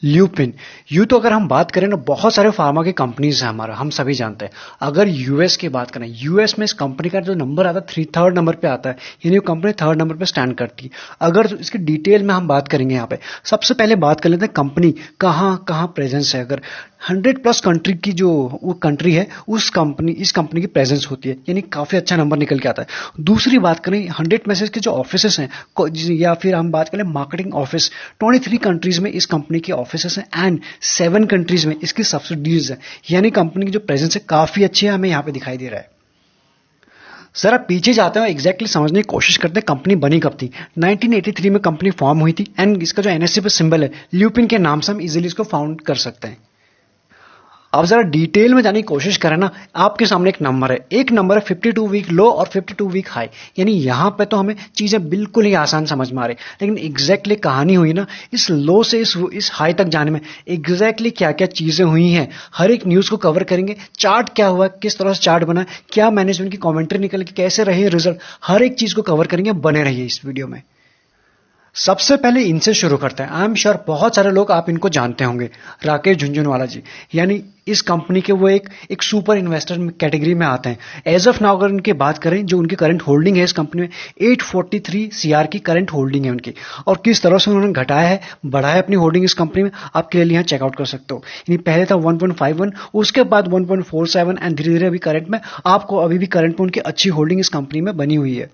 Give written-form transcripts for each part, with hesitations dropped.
Lupin. यूँ तो अगर हम बात करें ना, बहुत सारे फार्मा की कंपनीज हैं हमारा, हम सभी जानते हैं। अगर यूएस की बात करें, यूएस में इस कंपनी का जो नंबर आता है थर्ड नंबर पे आता है, यानी वो कंपनी थर्ड नंबर पे स्टैंड करती है। अगर तो इसकी डिटेल में हम बात करेंगे यहाँ पे, सबसे पहले बात कर लेते हैं कंपनी कहाँ कहाँ प्रेजेंस है। अगर 100+ कंट्री की जो वो कंट्री है, इस कंपनी की प्रेजेंस होती है, यानी काफी अच्छा नंबर निकल के आता है। दूसरी बात करें 100 में से इसके जो ऑफिसेस हैं, या फिर हम बात करें मार्केटिंग ऑफिस, 23 कंट्रीज में इस कंपनी के ऑफिसेस हैं एंड 7 कंट्रीज में इसकी सब्सिडीज हैं, यानी कंपनी की जो प्रेजेंस है काफी अच्छी है, हमें यहाँ पे दिखाई दे रहा है। जरा पीछे जाते हैं, एग्जैक्टली समझने की कोशिश करते हैं कंपनी बनी कब थी। 1983 में कंपनी फॉर्म हुई थी एंड इसका जो एनएससी पे सिंबल है ल्यूपिन के नाम से हम इजीली इसको फाउंड कर सकते हैं। अब जरा डिटेल में जाने की कोशिश करें ना, आपके सामने एक नंबर है 52 वीक लो और 52 वीक हाई, यानी यहां पे तो हमें चीजें बिल्कुल ही आसान समझ में आ रही, लेकिन एग्जैक्टली कहानी हुई ना इस लो से इस हाई तक जाने में, एग्जैक्टली क्या क्या चीजें हुई हैं, हर एक न्यूज को कवर करेंगे। चार्ट क्या हुआ, किस तरह से चार्ट बना, क्या मैनेजमेंट की कमेंट्री निकल के कैसे रहे रिजल्ट, हर एक चीज को कवर करेंगे। बने रहिए इस वीडियो में। सबसे पहले इनसे शुरू करते हैं। आई एम श्योर बहुत सारे लोग आप इनको जानते होंगे, राकेश झुनझुनवाला जी, यानी इस कंपनी के वो एक सुपर इन्वेस्टर कैटेगरी में आते हैं। एज ऑफ नाउ अगर उनकी बात करें, जो उनकी करंट होल्डिंग है इस कंपनी में 843 सीआर की करंट होल्डिंग है उनकी, और किस तरह से उन्होंने घटाया है बढ़ाया अपनी होल्डिंग इस कंपनी में, आप क्लियरली यहाँ चेकआउट कर सकते हो। यानी पहले था 1.51, उसके बाद 1.47 एंड धीरे धीरे अभी करंट में आपको अभी भी करंट में उनकी अच्छी होल्डिंग इस कंपनी में बनी हुई है।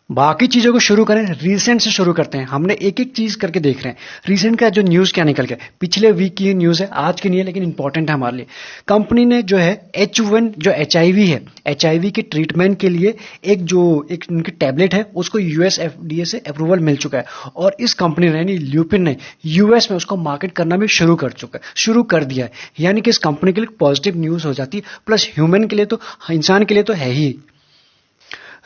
बाकी चीजों को शुरू करें, रीसेंट से शुरू करते हैं। हमने एक एक चीज करके देख रहे हैं रीसेंट का जो न्यूज क्या निकल गया। पिछले वीक की न्यूज है, आज की नहीं है, लेकिन इंपॉर्टेंट है हमारे लिए। कंपनी ने जो है H1 जो HIV है, HIV के ट्रीटमेंट के लिए एक उनकी टैबलेट है, उसको यूएस FDA से अप्रूवल मिल चुका है, और इस कंपनी ने यानी ल्यूपिन ने यूएस में उसको मार्केट करना भी शुरू कर दिया है। यानी कि इस कंपनी के लिए पॉजिटिव न्यूज हो जाती है, प्लस ह्यूमन के लिए तो, इंसान के लिए तो है ही।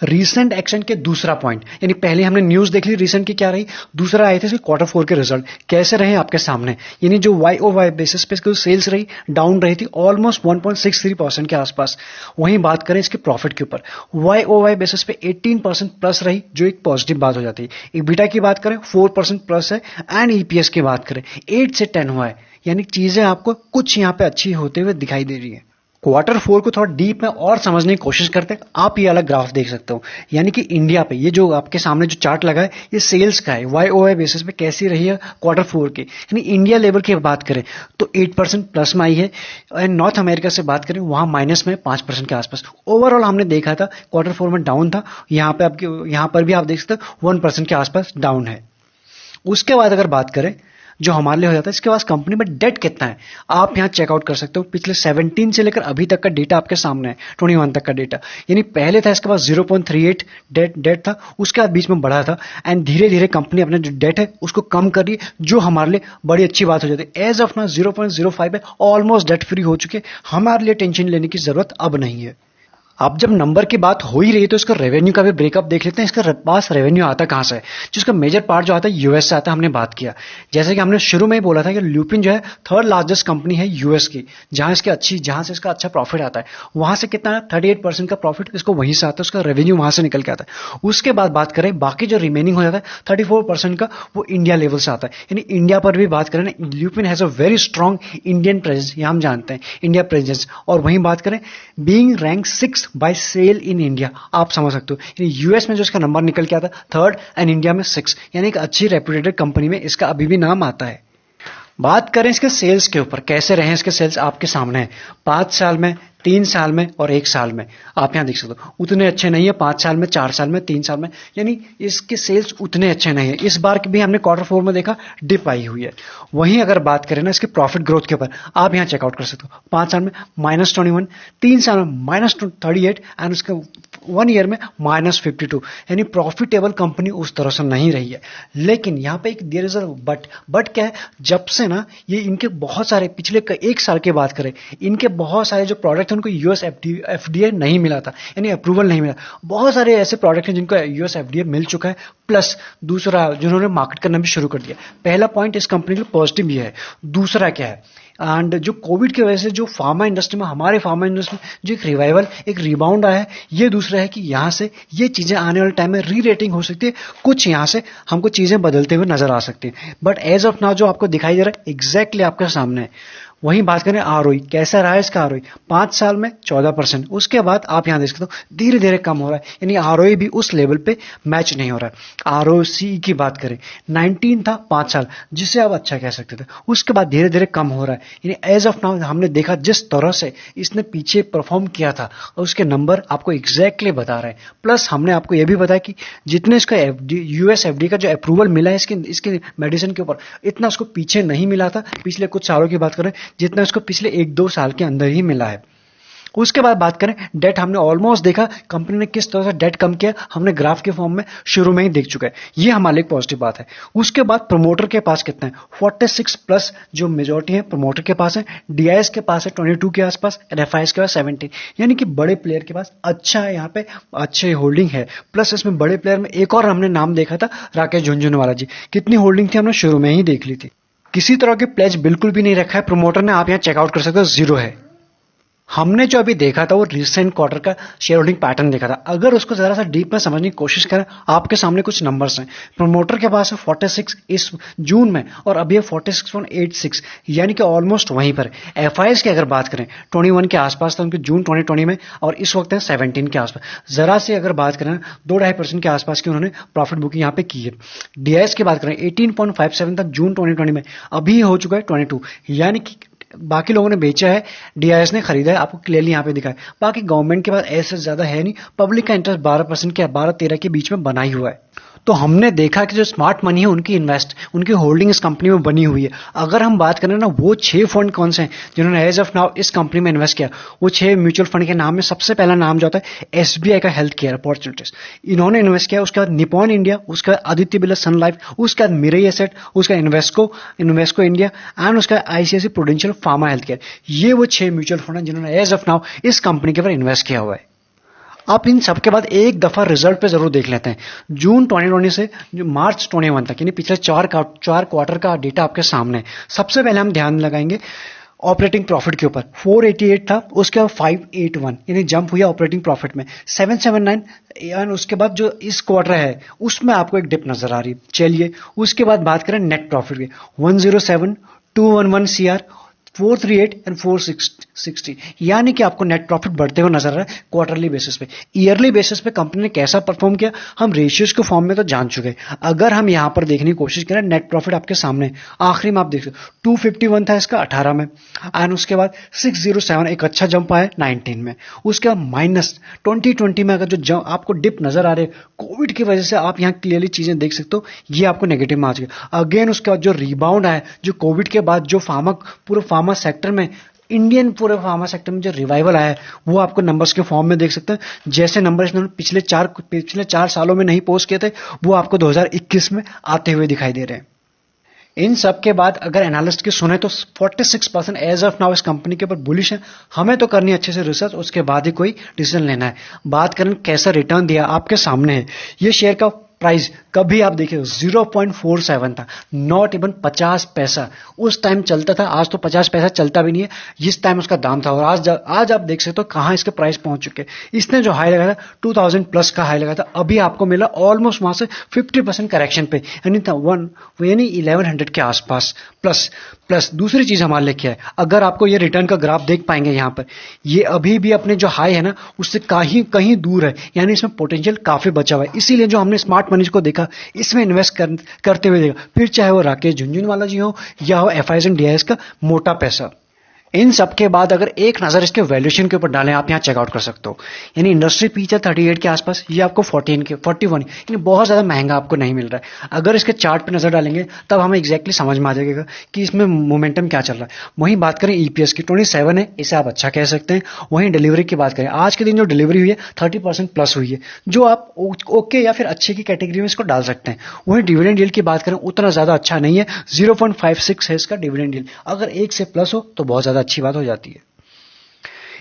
रीसेंट एक्शन के दूसरा पॉइंट, यानी पहले हमने न्यूज देख ली रीसेंट की क्या रही, दूसरा आए थे इसके Q4 के रिजल्ट कैसे रहे आपके सामने। यानी जो YOY बेसिस पे इसकी सेल्स रही डाउन रही थी ऑलमोस्ट 1.63% के आसपास। वहीं बात करें इसके प्रॉफिट के ऊपर, YOY बेसिस पे 18% प्लस रही, जो एक पॉजिटिव बात हो जाती है। EBITDA की बात करें 4% प्लस है, एंड EPS की बात करें 8 से 10 हुआ है, यानी चीजें आपको कुछ यहाँ पे अच्छी होते हुए दिखाई दे रही है। Q4 को थोड़ा डीप में और समझने की कोशिश करते हैं। आप ये अलग ग्राफ देख सकते हो, यानी कि इंडिया पे ये जो आपके सामने जो चार्ट लगा है ये सेल्स का है, YOY बेसिस पे कैसी रही है Q4 की। यानी इंडिया लेवल की बात करें तो 8% प्लस में आई है, एंड नॉर्थ अमेरिका से बात करें वहां माइनस में 5% के आसपास। ओवरऑल हमने देखा था Q4 में डाउन था, यहाँ पर भी आप देख सकते हो 1% के आसपास डाउन है। उसके बाद अगर बात करें जो हमारे लिए हो जाता है, इसके पास कंपनी में डेट कितना है आप यहां चेकआउट कर सकते हो। पिछले 17 से लेकर अभी तक का डेटा आपके सामने है, 21 तक का डेटा। यानी पहले था इसके पास 0.38 डेट था, उसके बाद बीच में बढ़ा था, एंड धीरे धीरे कंपनी अपना जो डेट है उसको कम कर रही है, जो हमारे लिए बड़ी अच्छी बात हो जाती है। एज ऑफ नाउ 0.05 है, ऑलमोस्ट डेट फ्री हो चुके, हमारे लिए टेंशन लेने की जरूरत अब नहीं है। अब जब नंबर की बात हो ही रही है तो इसका रेवेन्यू का भी ब्रेकअप देख लेते हैं। इसका पास रेवेन्यू आता कहां से है, जिसका मेजर पार्ट जो आता है यूएस से आता है, हमने बात किया। जैसे कि हमने शुरू में ही बोला था कि ल्यूपिन जो है थर्ड लार्जेस्ट कंपनी है यूएस की, जहां से इसका अच्छा प्रॉफिट आता है। वहां से कितना 38% का प्रॉफिट इसको वहीं से आता है, उसका रेवेन्यू वहां से निकल के आता है। उसके बाद बात करें बाकी जो रिमेनिंग हो जाता है 34% का, वो इंडिया लेवल से आता है। यानी इंडिया पर भी बात करें ना, lupin has a very strong Indian presence, ये हम जानते हैं इंडिया प्रेजेंस। और वहीं बात करें being rank 6 buy sell in India, आप समझ सकते हो यूएस में जो इसका नंबर निकल के आता थर्ड एंड इंडिया में 6, यानी एक अच्छी रेप्यूटेड कंपनी में इसका अभी भी नाम आता है। बात करें इसके सेल्स के ऊपर, कैसे रहे इसके सेल्स आपके सामने है। 5 साल में, 3 साल में और 1 साल में आप यहां देख सकते हो उतने अच्छे नहीं है। 5 साल में, 4 साल में, 3 साल में, यानी इसके सेल्स उतने अच्छे नहीं है। इस बार भी हमने Q4 में देखा डिप आई हुई है। वहीं अगर बात करें ना इसके प्रॉफिट ग्रोथ के ऊपर, आप यहां चेकआउट कर सकते हो। 5 साल में -21, 3 साल में -38 एंड उसके 1 ईयर में -52, यानी प्रॉफिटेबल कंपनी उस तरह से नहीं रही है। लेकिन यहां पे एक देयर इज अ बट क्या है, जब से ना ये इनके बहुत सारे पिछले 1 साल की बात करें, इनके बहुत सारे जो प्रोडक्ट उनको यूएस FDA नहीं मिला था, यानी अप्रूवल नहीं मिला। बहुत सारे ऐसे प्रोडक्ट हैं जिनको यूएस FDA मिल चुका है, प्लस दूसरा जिन्होंने मार्केट करना भी शुरू कर दिया। पहला पॉइंट इस कंपनी के लिए पॉजिटिव ये है। दूसरा क्या है, एंड जो कोविड की वजह से जो फार्मा इंडस्ट्री में, हमारे फार्मा इंडस्ट्री में जो एक रिवाइवल, एक रिबाउंड आया है, ये दूसरा है कि यहाँ से ये चीजें आने वाले टाइम में री रेटिंग हो सकती है, कुछ यहाँ से हमको चीजें बदलते हुए नजर आ सकती है, बट एज ऑफ नाउ जो आपको दिखाई दे रहा है एग्जैक्टली आपके सामने है। वहीं बात करें आरओई, कैसा रहा है इसका आरओई, 5 साल में 14%। उसके बाद आप यहां देख सकते हो धीरे धीरे कम हो रहा है, यानी आरओई भी उस लेवल पे मैच नहीं हो रहा है। आरओसी की बात करें 19 था 5 साल, जिसे आप अच्छा कह सकते थे, उसके बाद धीरे धीरे कम हो रहा है। यानी एज ऑफ नाउ हमने देखा जिस तरह से इसने पीछे परफॉर्म किया था, और उसके नंबर आपको एग्जैक्टली बता रहे हैं। प्लस हमने आपको यह भी बताया कि जितने इसका यूएस एफडी का जो अप्रूवल मिला है इसके मेडिसिन के ऊपर, इतना उसको पीछे नहीं मिला था पिछले कुछ सालों की बात करें, जितना उसको पिछले 1-2 साल के अंदर ही मिला है। उसके बाद बात करें डेट, हमने ऑलमोस्ट देखा कंपनी ने किस तरह से डेट कम किया, हमने ग्राफ के फॉर्म में शुरू में ही देख चुका है, ये हमारे लिए पॉजिटिव बात है। उसके बाद प्रमोटर के पास कितना है, 46 प्लस जो मेजोरिटी है प्रमोटर के पास है, डीआईएस के पास है 22 के आसपास, एफआईएस के पास 17, यानी कि बड़े प्लेयर के पास अच्छा है, यहाँ पे अच्छे होल्डिंग है। प्लस इसमें बड़े प्लेयर में एक और हमने नाम देखा था, राकेश झुनझुनवाला जी, कितनी होल्डिंग थी हमने शुरू में ही देख ली थी। किसी तरह के प्लेज बिल्कुल भी नहीं रखा है प्रमोटर ने, आप यहां चेकआउट कर सकते हो, जीरो है। हमने जो अभी देखा था वो रिसेंट क्वार्टर का शेयर होल्डिंग पैटर्न देखा था, अगर उसको जरा सा डीप में समझने की कोशिश करें, आपके सामने कुछ नंबर्स हैं। प्रमोटर के पास है 46 इस जून में, और अभी है 46.86, यानी कि ऑलमोस्ट वहीं पर। एफआईएस की अगर बात करें 21 के आसपास था उनके जून 2020 में, और इस वक्त है 17 के आसपास। जरा से अगर बात करें 2-2.5% के आसपास की उन्होंने प्रॉफिट बुकिंग यहाँ पे की है। डीआईएस की बात करें 18.57 तक जून 2020 में, अभी हो चुका है 22, यानी कि बाकी लोगों ने बेचा है, डीआईएस ने खरीदा है, आपको क्लियरली यहां पे दिखा है। बाकी गवर्नमेंट के पास ऐसे ज्यादा है नहीं, पब्लिक का इंटरेस्ट 12% के 12-13 के बीच में बना ही हुआ है। तो हमने देखा कि जो स्मार्ट मनी है उनकी होल्डिंग इस कंपनी में बनी हुई है। अगर हम बात करें ना, वो 6 फंड कौन से हैं जिन्होंने एज ऑफ नाउ इस कंपनी में इन्वेस्ट किया, वो 6 म्यूचुअल फंड के नाम में सबसे पहला नाम जो आता है एसबीआई का हेल्थ केयर अपॉर्चुनिटीज, इन्होंने इन्वेस्ट किया। उसके बाद निपॉन इंडिया, उसके बाद आदित्य बिरला सन लाइफ, उसके बाद मिरई एसेट, उसका इन्वेस्को इंडिया, एंड उसका ICICI Prudential pharma health care. ये वो 6 म्यूचुअल फंड हैं जिन्होंने एज ऑफ नाउ इस कंपनी के ऊपर इन्वेस्ट किया हुआ है। आप इन सबके बाद एक दफा रिजल्ट पे जरूर देख लेते हैं। जून 2020 से जो मार्च 21 तक, यानी पिछले 4 क्वार्टर का डेटा आपके सामने है। सबसे पहले हम ध्यान लगाएंगे ऑपरेटिंग प्रॉफिट के ऊपर। 488 था, उसके बाद 581, यानी जंप हुआ ऑपरेटिंग प्रॉफिट में 779, एंड उसके बाद जो इस क्वार्टर है उसमें आपको एक डिप नजर आ रही है। चलिए उसके बाद बात करें नेट प्रॉफिट की, 107, 211 सीआर, 438 एंड 460, यानी कि आपको नेट प्रॉफिट बढ़ते हुए नजर आ रहा है क्वार्टरली बेसिस पे। ईयरली बेसिस पे कंपनी ने कैसा परफॉर्म किया हम रेशियोज के फॉर्म में तो जान चुके हैं। अगर हम यहां पर देखने की कोशिश करें, नेट प्रॉफिट आपके सामने आखिरी में आप देख सकते 251 था इसका 18 में, एंड उसके बाद 607, एक अच्छा जंप आया 19 में। उसके बाद माइनस 2020 में अगर जो आपको डिप नजर आ रहे कोविड की वजह से, आप यहां क्लियरली चीजें देख सकते हो, ये आपको नेगेटिव में आ चुके। अगेन उसके बाद जो रिबाउंड आया, जो कोविड के बाद जो पूरे फार्मा सेक्टर में, इंडियन पूरे फार्मा सेक्टर में जो रिवाइवल आया है, वो आपको नंबर्स के फॉर्म में देख सकते हैं। जैसे नंबर इन्होंने पिछले 4 सालों में नहीं पोस्ट किए थे, वो आपको 2021 में आते हुए दिखाई दे रहे हैं। इन सब के बाद अगर एनालिस्ट की सुने तो 46% एज ऑफ नाउ इस कंपनी के ऊपर बुलिश है। हमें तो करनी अच्छे से रिसर्च, उसके बाद ही कोई डिसीजन लेना है। बात करें कैसा रिटर्न दिया, आपके सामने है। ये शेयर का प्राइस कभी आप देखिए 0.47 था, नॉट इवन 50 पैसा उस टाइम चलता था। आज तो 50 पैसा चलता भी नहीं है, जिस टाइम उसका दाम था। और आज आप देख सकते हो कहां इसके प्राइस पहुंच चुके। इसने जो हाई लगाया था 2000 प्लस का हाई लगाया था, अभी आपको मिला ऑलमोस्ट वहां से 50% करेक्शन पे, यानी 1100 के आसपास प्लस दूसरी चीज हमारे लिए क्या है, अगर आपको ये रिटर्न का ग्राफ देख पाएंगे यहां पर, ये अभी भी अपने जो हाई है ना उससे कहीं दूर है, यानी इसमें पोटेंशियल काफी बचा हुआ है। इसीलिए जो हमने स्मार्ट मनी को देखा, इसमें इन्वेस्ट करते हुए देखा, फिर चाहे वो राकेश झुनझुनवाला जी हो या हो एफआईएस एंड डीआईएस का मोटा पैसा। इन सब के बाद अगर एक नजर इसके वैल्यूएशन के ऊपर डालें, आप यहां चेकआउट कर सकते हो। यानी इंडस्ट्री पीच है 38 के आसपास, ये आपको 41, यानी बहुत ज्यादा महंगा आपको नहीं मिल रहा है। अगर इसके चार्ट पे नजर डालेंगे तब हमें एग्जैक्टली समझ में आ जाएगा कि इसमें मोमेंटम क्या चल रहा है। वहीं बात करें ईपीएस की 27 है, इसे आप अच्छा कह सकते हैं। वहीं डिलीवरी की बात करें, आज के दिन जो डिलीवरी हुई है 30% प्लस हुई है, जो आप ओके या फिर अच्छे की कैटेगरी में इसको डाल सकते हैं। वहीं डिविडेंड यील्ड की बात करें, उतना ज्यादा अच्छा नहीं है, 0.56 है इसका डिविडेंड यील्ड। अगर 1 से प्लस हो तो बहुत ज्यादा अच्छी बात हो जाती है।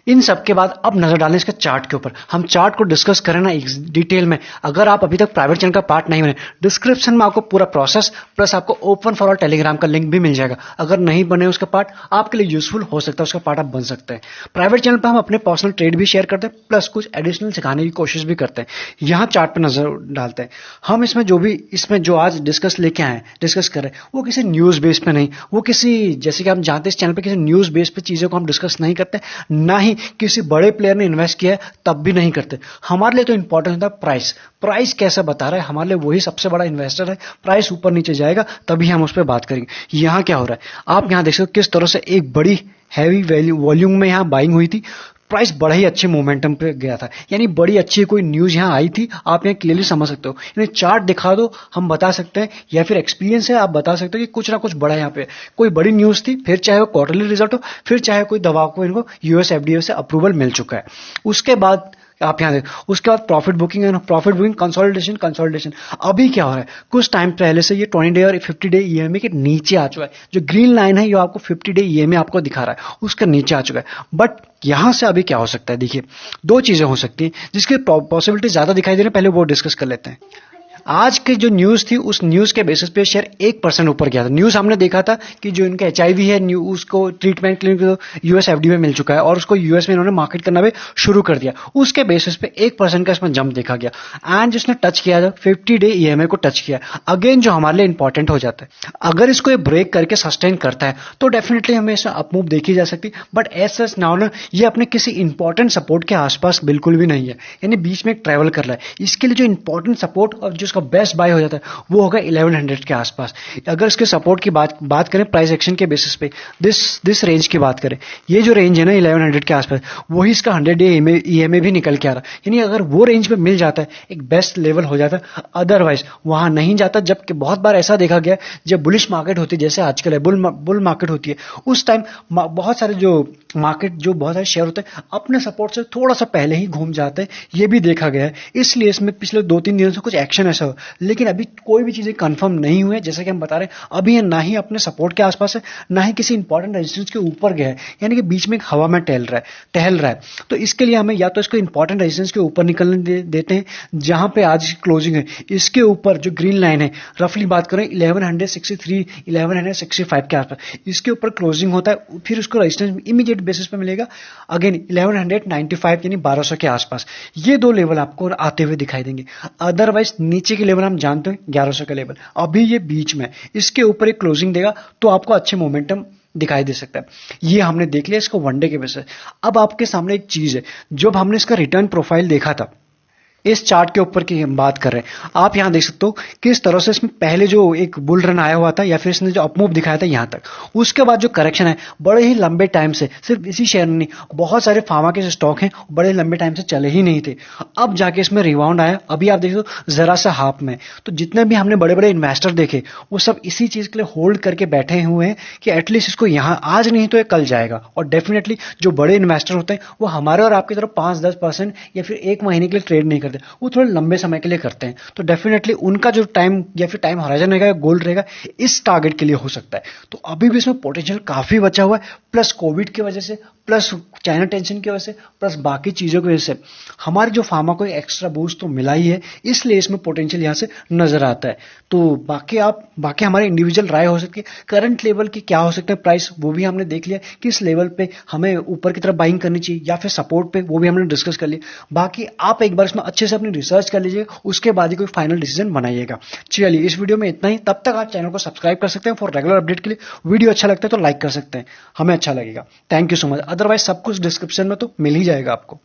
इन सब के बाद अब नजर डालें इसके चार्ट के ऊपर। हम चार्ट को डिस्कस करें ना डिटेल में। अगर आप अभी तक प्राइवेट चैनल का पार्ट नहीं बने, डिस्क्रिप्शन में आपको पूरा प्रोसेस प्लस आपको ओपन फॉर ऑल टेलीग्राम का लिंक भी मिल जाएगा। अगर नहीं बने उसका पार्ट, आपके लिए यूजफुल हो सकता है, उसका पार्ट आप बन सकते हैं। प्राइवेट चैनल पर हम अपने पर्सनल ट्रेड भी शेयर करते हैं, प्लस कुछ एडिशनल सिखाने की कोशिश भी करते हैं। यहाँ चार्ट पर नजर डालते हैं हम। इसमें जो आज डिस्कस कर रहे हैं, वो किसी न्यूज बेस पे नहीं, वो किसी, जैसे कि हम जानते हैं इस चैनल पे किसी न्यूज बेस पे चीजों को हम डिस्कस नहीं करते, ना ही किसी बड़े प्लेयर ने इन्वेस्ट किया है तब भी नहीं करते। हमारे लिए तो इंपॉर्टेंट होता है प्राइस कैसे बता रहा है, हमारे लिए वही सबसे बड़ा इन्वेस्टर है। प्राइस ऊपर नीचे जाएगा तभी हम उस पर बात करेंगे। यहाँ क्या हो रहा है आप यहाँ देख सकते हो, किस तरह से एक बड़ी हैवी वॉल्यूम में यहाँ बाइंग हुई थी। प्राइस बड़ा ही अच्छे मोमेंटम पे गया था, यानी बड़ी अच्छी कोई न्यूज यहाँ आई थी, आप यहाँ क्लियरली समझ सकते हो। यानी चार्ट दिखा दो, हम बता सकते हैं, या फिर एक्सपीरियंस है आप बता सकते हो कि कुछ ना कुछ बड़ा यहाँ पे कोई बड़ी न्यूज थी, फिर चाहे वो क्वार्टरली रिजल्ट हो, फिर चाहे कोई दवा को इनको यूएस एफडीए से अप्रूवल मिल चुका है। उसके बाद आप यहाँ देखो, उसके बाद प्रॉफिट बुकिंग कंसोलिडेशन। अभी क्या हो रहा है, कुछ टाइम पहले से ये 20 डे और 50 डे ईएमए के नीचे आ चुका है। जो ग्रीन लाइन है ये आपको 50 डे ईएमए आपको दिखा रहा है, उसका नीचे आ चुका है। बट यहां से अभी क्या हो सकता है, देखिए दो चीजें हो सकती हैं जिसकी पॉसिबिलिटी ज्यादा दिखाई दे रही है, पहले वो डिस्कस कर लेते हैं। आज की जो न्यूज थी, उस न्यूज के बेसिस पे शेयर 1% ऊपर गया था। न्यूज हमने देखा था कि जो इनका एचआईवी है, उसको ट्रीटमेंट के लिए यूएस एफडीए में मिल चुका है और उसको यूएस में इन्होंने मार्केट करना भी शुरू कर दिया। उसके बेसिस पे 1% का इसमें जंप देखा गया एंड जिसने टच किया था 50 डे ईएमए को टच किया, अगेन जो हमारे लिए इंपॉर्टेंट हो जाता है। अगर इसको ये ब्रेक करके सस्टेन करता है तो डेफिनेटली हमें इसमें अपमूव देखी जा सकती, बट एज सच नाउ ना ये अपने किसी इंपॉर्टेंट सपोर्ट के आसपास बिल्कुल भी नहीं है, यानी बीच में ट्रेवल कर रहा है। इसके लिए जो इंपॉर्टेंट सपोर्ट और जो इसका बेस्ट बाय हो जाता है वो होगा 1100 के आसपास। अगर इसके सपोर्ट की बात करें प्राइस एक्शन के बेसिस पे, दिस रेंज की बात करें, ये जो रेंज है ना 1100 के आसपास, वही इसका 100 डे ईएमए भी निकल के आ रहा है। यानी अगर वो रेंज पे मिल जाता है एक बेस्ट लेवल हो जाता है, अदरवाइज वहां नहीं जाता। जबकि बहुत बार ऐसा देखा गया जब बुलिश मार्केट होती है, जैसे आजकल है बुल मार्केट होती है, उस टाइम बहुत सारे बहुत सारे शेयर होते हैं अपने सपोर्ट से थोड़ा सा पहले ही घूम जाते हैं, ये भी देखा गया है। इसलिए इसमें पिछले 2-3 दिनों से कुछ एक्शन ऐसा हो, लेकिन अभी कोई भी चीजें कंफर्म नहीं हुई है। जैसे कि हम बता रहे हैं, अभी ये ना ही अपने सपोर्ट के आसपास है, ना ही किसी इंपॉर्टेंट रेजिस्टेंस के ऊपर गया है, यानी कि बीच में एक हवा में टहल रहा है। तो इसके लिए हमें या तो इसको इंपॉर्टेंट रेजिस्टेंस के ऊपर निकलने देते हैं, जहां पे आज की क्लोजिंग है, इसके ऊपर जो ग्रीन लाइन है, रफली बात करें 1163 1165 के आसपास, इसके ऊपर क्लोजिंग होता है, फिर उसको रेजिस्टेंस इमीडिएट बेसिस पे मिलेगा अगेन 1195 यानी 1200 के आसपास। ये दो लेवल आपको आते हुए दिखाई देंगे। अदरवाइज नीचे के लेवल हम जानते हैं 1100 का लेवल, अभी ये बीच में, इसके ऊपर एक क्लोजिंग देगा तो आपको अच्छे मोमेंटम दिखाई दे सकता है। ये हमने देख लिया इसको वनडे के बेसिस। अब आपके सामने एक चीज है, जब हमने इसका रिटर्न प्रोफाइल देखा था, इस चार्ट के ऊपर की हम बात कर रहे हैं, आप यहां देख सकते हो किस तरह से इसमें पहले जो एक बुल रन आया हुआ था या फिर इसने जो अपमूव दिखाया था यहां तक, उसके बाद जो करेक्शन है बड़े ही लंबे टाइम से, सिर्फ इसी शेयर में नहीं, बहुत सारे फार्मा के स्टॉक हैं बड़े लंबे टाइम से चले ही नहीं थे, अब जाके इसमें रिबाउंड आया। अभी आप देख सकते जरा सा हाफ में, तो जितने भी हमने बड़े बड़े इन्वेस्टर देखे वो सब इसी चीज के लिए होल्ड करके बैठे हुए हैं कि एटलीस्ट इसको यहां आज नहीं तो ये कल जाएगा। और डेफिनेटली जो बड़े इन्वेस्टर होते हैं वो हमारे और आपकी तरफ 5-10% या फिर एक महीने के लिए ट्रेड नहीं करते, वो थोड़े लंबे समय के लिए करते हैं। तो डेफिनेटली उनका जो टाइम या फिर टाइम हॉराइजन रहेगा, गोल रहेगा, इस टारगेट के लिए हो सकता है। तो अभी भी इसमें पोटेंशियल काफी बचा हुआ है, प्लस कोविड की वजह से, प्लस चाइना टेंशन की वजह से, प्लस बाकी चीजों की वजह से हमारी जो फार्मा को एक्स्ट्रा बूस्ट तो मिला ही है, इसलिए इसमें पोटेंशियल यहां से नजर आता है। तो बाकी हमारी इंडिविजुअल राय हो सकती है, करंट लेवल की क्या हो सकता है प्राइस, वो भी हमने देख लिया, किस लेवल पे हमें ऊपर की तरफ बाइंग करनी चाहिए या फिर सपोर्ट पे, वो भी हमने डिस्कस कर लिया। बाकी आप एक बार इसमें अच्छे से अपनी रिसर्च कर लीजिए, उसके बाद ही कोई फाइनल डिसीजन बनाइएगा। चलिए इस वीडियो में इतना ही, तब तक आप चैनल को सब्सक्राइब कर सकते हैं फॉर रेगुलर अपडेट के लिए। वीडियो अच्छा लगता है तो लाइक कर सकते हैं, हमें अच्छा लगेगा। Thank you so much. Otherwise सब कुछ डिस्क्रिप्शन में तो मिल ही जाएगा आपको।